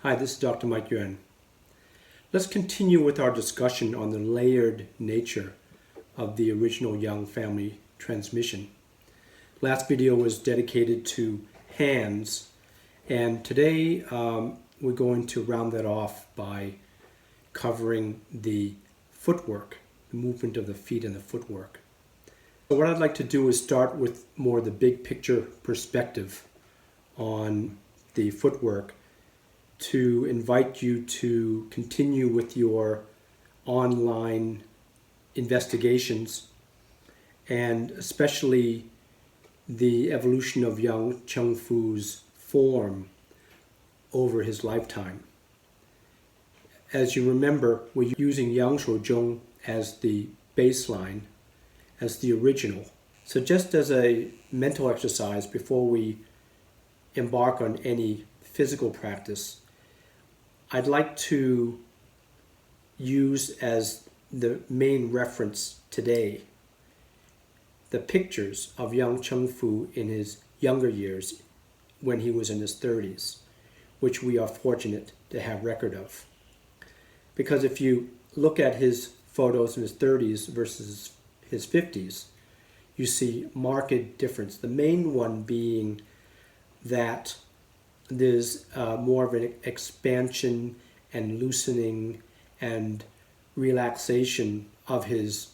Hi, this is Dr. Mike Yuan. Let's continue with our discussion on the layered nature of the original Young family transmission. Last video was dedicated to hands, and today we're going to round that off by covering the footwork, the movement of the feet and the footwork. So what I'd like to do is start with more the big picture perspective on the footwork, to invite you to continue with your online investigations, and especially the evolution of Yang Chengfu's form over his lifetime. As you remember, we're using Yang Shou as the baseline, as the original. So just as a mental exercise before we embark on any physical practice, I'd like to use as the main reference today the pictures of Yang Chengfu in his younger years when he was in his 30s, which we are fortunate to have record of. Because if you look at his photos in his 30s versus his 50s, you see marked difference. The main one being that there's more of an expansion and loosening and relaxation of his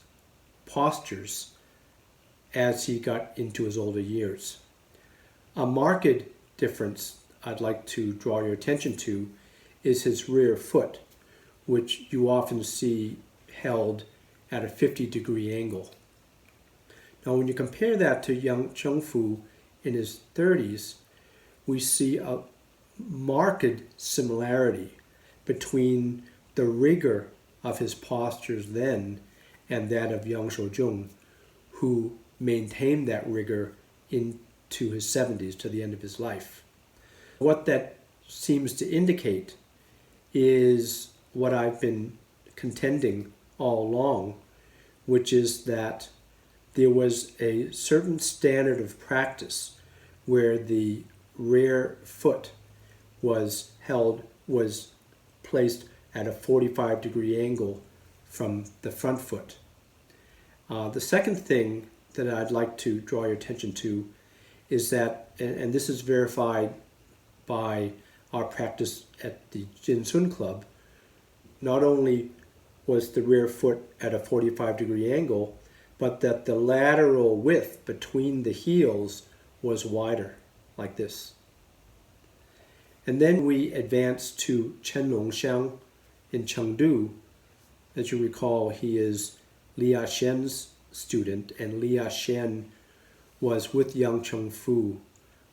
postures as he got into his older years. A marked difference I'd like to draw your attention to is his rear foot, which you often see held at a 50-degree angle. Now when you compare that to Yang Chengfu in his 30s, we see a marked similarity between the rigor of his postures then and that of Yang Shou, who maintained that rigor into his 70s, to the end of his life. What that seems to indicate is what I've been contending all along, which is that there was a certain standard of practice where the rear foot was placed at a 45-degree angle from the front foot. The second thing that I'd like to draw your attention to is that, and this is verified by our practice at the Jin Sun Club, not only was the rear foot at a 45-degree angle, but that the lateral width between the heels was wider, like this. And then we advance to Chen Longxiang in Chengdu. As you recall, he is Li Xian's student, and Li Xian was with Yang Chengfu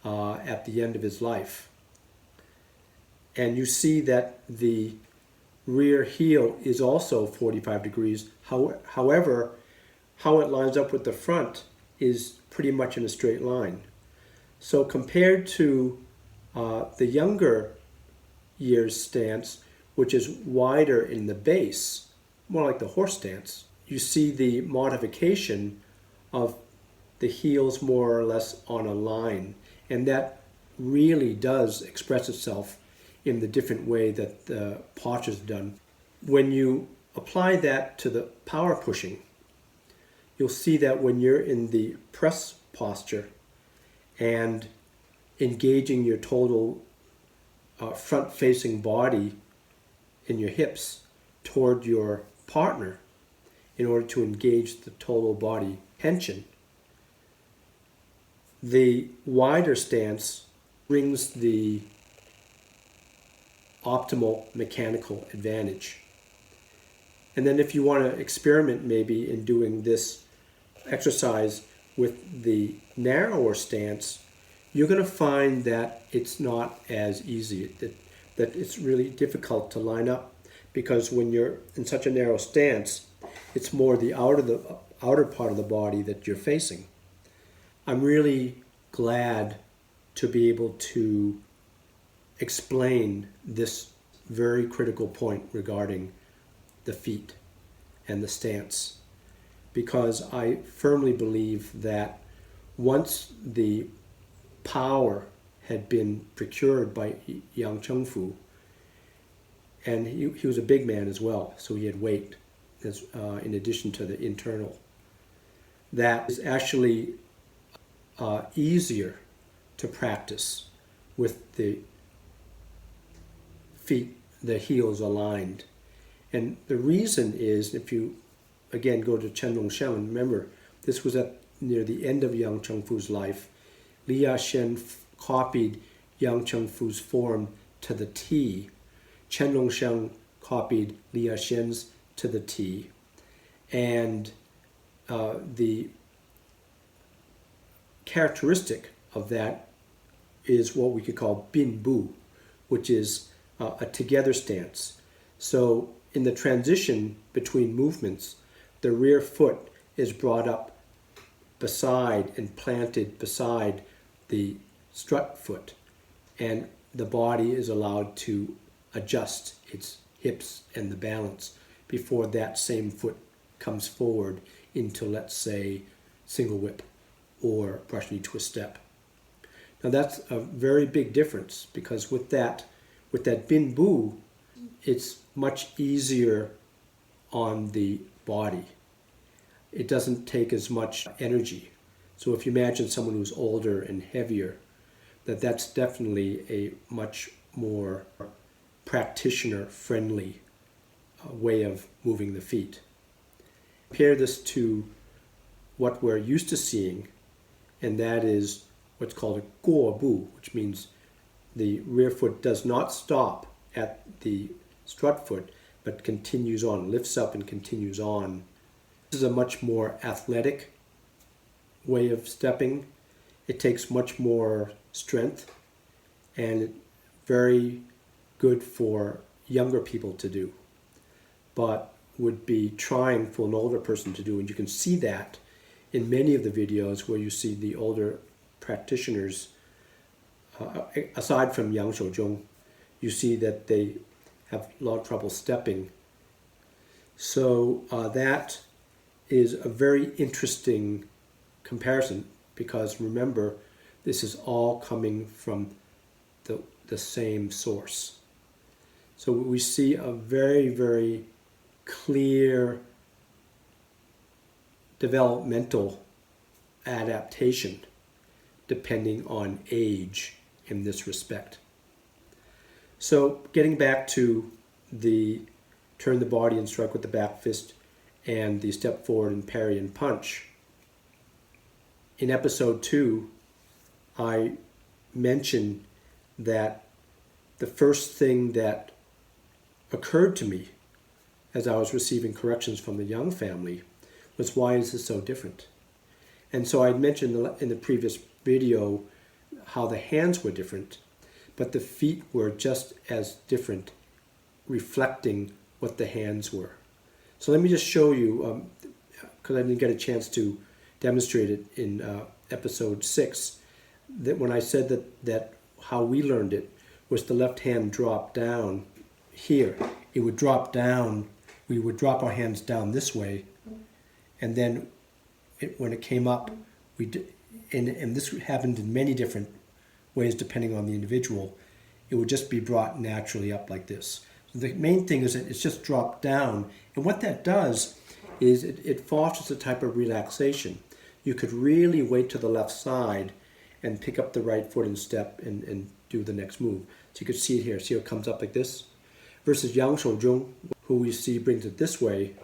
at the end of his life. And you see that the rear heel is also 45 degrees. However, how it lines up with the front is pretty much in a straight line. So compared to the younger years stance, which is wider in the base, more like the horse stance, you see the modification of the heels more or less on a line. And that really does express itself in the different way that the posture is done. When you apply that to the power pushing, you'll see that when you're in the press posture and engaging your total front-facing body in your hips toward your partner in order to engage the total body tension, the wider stance brings the optimal mechanical advantage. And then if you want to experiment maybe in doing this exercise with the narrower stance, you're going to find that it's not as easy, that it's really difficult to line up, because when you're in such a narrow stance, it's more the outer part of the body that you're facing. I'm really glad to be able to explain this very critical point regarding the feet and the stance, because I firmly believe that once the power had been procured by Yang Chengfu, And he was a big man as well, so he had weight in addition to the internal. That is actually easier to practice with the feet, the heels aligned. And the reason is, if you again go to Chen Longsheng, and remember, this was near the end of Yang Chengfu's life. Li Yashen copied Yang Chengfu's form to the T. Chen Longsheng copied Li Yashen's to the T. And the characteristic of that is what we could call bin bu, which is a together stance. So in the transition between movements, the rear foot is brought up beside and planted beside the strut foot, and the body is allowed to adjust its hips and the balance before that same foot comes forward into, let's say, single whip or brush knee twist step. Now that's a very big difference, because with that bin bu, it's much easier on the body. It doesn't take as much energy. So if you imagine someone who's older and heavier, that's definitely a much more practitioner-friendly way of moving the feet. Compare this to what we're used to seeing, and that is what's called a guo bu, which means the rear foot does not stop at the strut foot, but continues on, lifts up and continues on. This is a much more athletic way of stepping. It takes much more strength, and very good for younger people to do, but would be trying for an older person to do. And you can see that in many of the videos where you see the older practitioners, aside from Yang Shouzhong, you see that they have a lot of trouble stepping. So that is a very interesting comparison, because remember, this is all coming from the same source. So we see a very, very clear developmental adaptation depending on age in this respect. So getting back to the turn the body and strike with the back fist and the step forward and parry and punch. In episode 2, I mentioned that the first thing that occurred to me as I was receiving corrections from the Young family was, why is this so different? And so I mentioned in the previous video how the hands were different, but the feet were just as different, reflecting what the hands were. So let me just show you, because I didn't get a chance to demonstrate it in episode 6, that when I said that how we learned it was the left hand drop down here. It would drop down, we would drop our hands down this way, and then when it came up, and this happened in many different ways depending on the individual, it would just be brought naturally up like this. So the main thing is that it's just dropped down, and what that does is it fosters a type of relaxation. You could really weight to the left side and pick up the right foot and step and do the next move. So you could see it here. See how it comes up like this? Versus Yang Shouzhong, who we see brings it this way,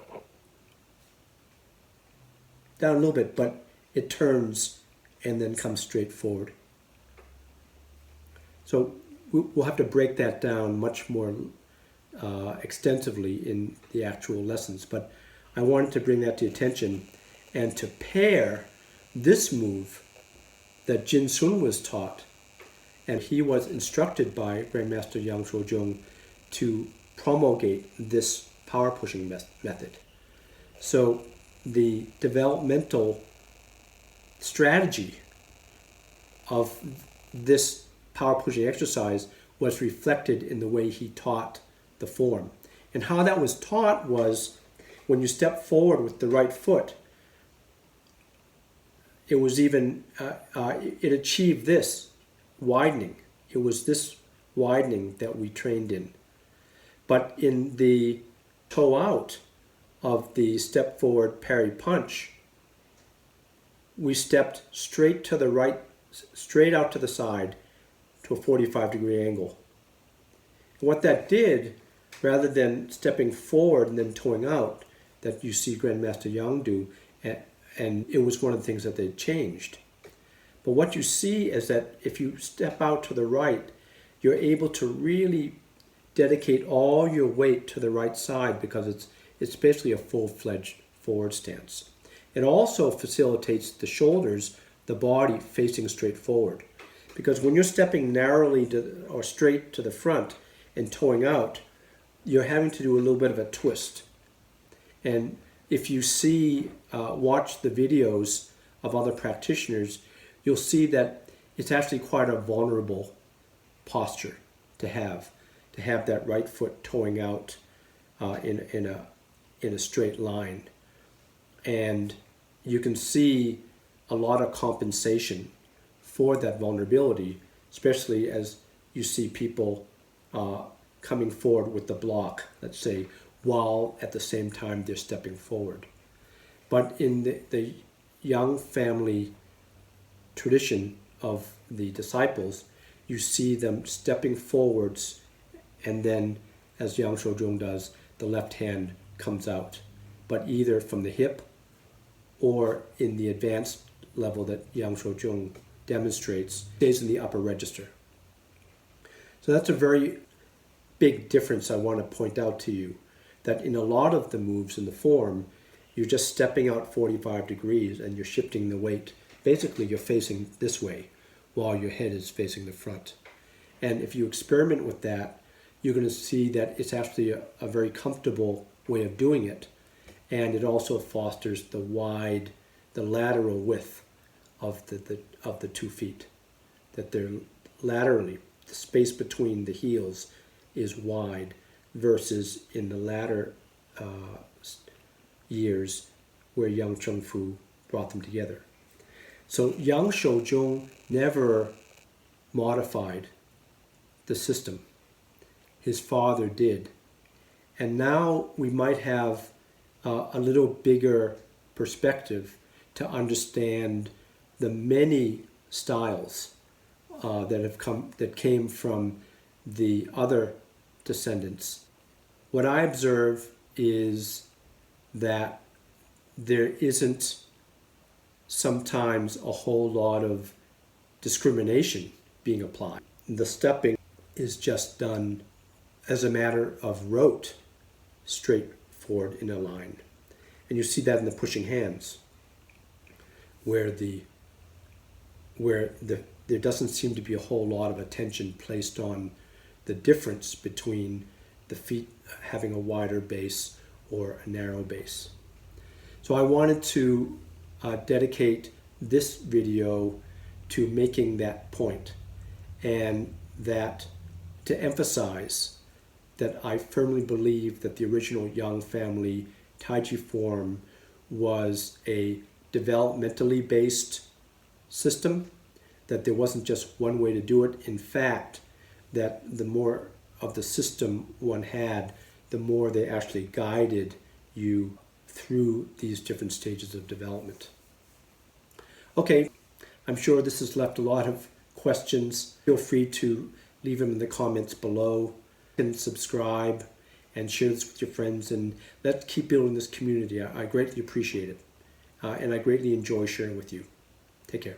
down a little bit, but it turns and then comes straight forward. So we'll have to break that down much more extensively in the actual lessons, but I wanted to bring that to attention and to pair this move that Jin Sun was taught, and he was instructed by Grandmaster Yang Shouzhong to promulgate this power pushing method. So the developmental strategy of this power pushing exercise was reflected in the way he taught the form. And how that was taught was, when you step forward with the right foot, it was even, it achieved this widening. It was this widening that we trained in. But in the toe out of the step forward parry punch, we stepped straight to the right, straight out to the side to a 45-degree angle. And what that did, rather than stepping forward and then toeing out, that you see Grandmaster Yang do, and it was one of the things that they changed. But what you see is that if you step out to the right, you're able to really dedicate all your weight to the right side because it's basically a full-fledged forward stance. It also facilitates the shoulders, the body facing straight forward. Because when you're stepping narrowly or straight to the front and toeing out, you're having to do a little bit of a twist. And if you watch the videos of other practitioners, you'll see that it's actually quite a vulnerable posture to have that right foot toeing out in a straight line. And you can see a lot of compensation for that vulnerability, especially as you see people coming forward with the block, let's say, while at the same time they're stepping forward. But in the Yang family tradition of the disciples, you see them stepping forwards, and then, as Yang Shou does, the left hand comes out, but either from the hip or in the advanced level that Yang Shou demonstrates, stays in the upper register. So that's a very big difference I want to point out to you, that in a lot of the moves in the form, you're just stepping out 45 degrees and you're shifting the weight. Basically, you're facing this way while your head is facing the front. And if you experiment with that, you're going to see that it's actually a very comfortable way of doing it. And it also fosters the lateral width of the 2 feet. That they're laterally, the space between the heels is wide, versus in the latter years where Yang Chengfu brought them together. So Yang Shou never modified the system. His father did. And now we might have a little bigger perspective to understand the many styles that came from the other descendants. What I observe is that there isn't sometimes a whole lot of discrimination being applied. The stepping is just done as a matter of rote, straight forward in a line. And you see that in the pushing hands, where there doesn't seem to be a whole lot of attention placed on the difference between the feet having a wider base or a narrow base. So I wanted to dedicate this video to making that point, and that to emphasize that I firmly believe that the original Yang family Tai Chi form was a developmentally based system, that there wasn't just one way to do it. In fact, that the more of the system one had, the more they actually guided you through these different stages of development. Okay, I'm sure this has left a lot of questions. Feel free to leave them in the comments below. You can subscribe and share this with your friends, and let's keep building this community. I greatly appreciate it, and I greatly enjoy sharing with you. Take care.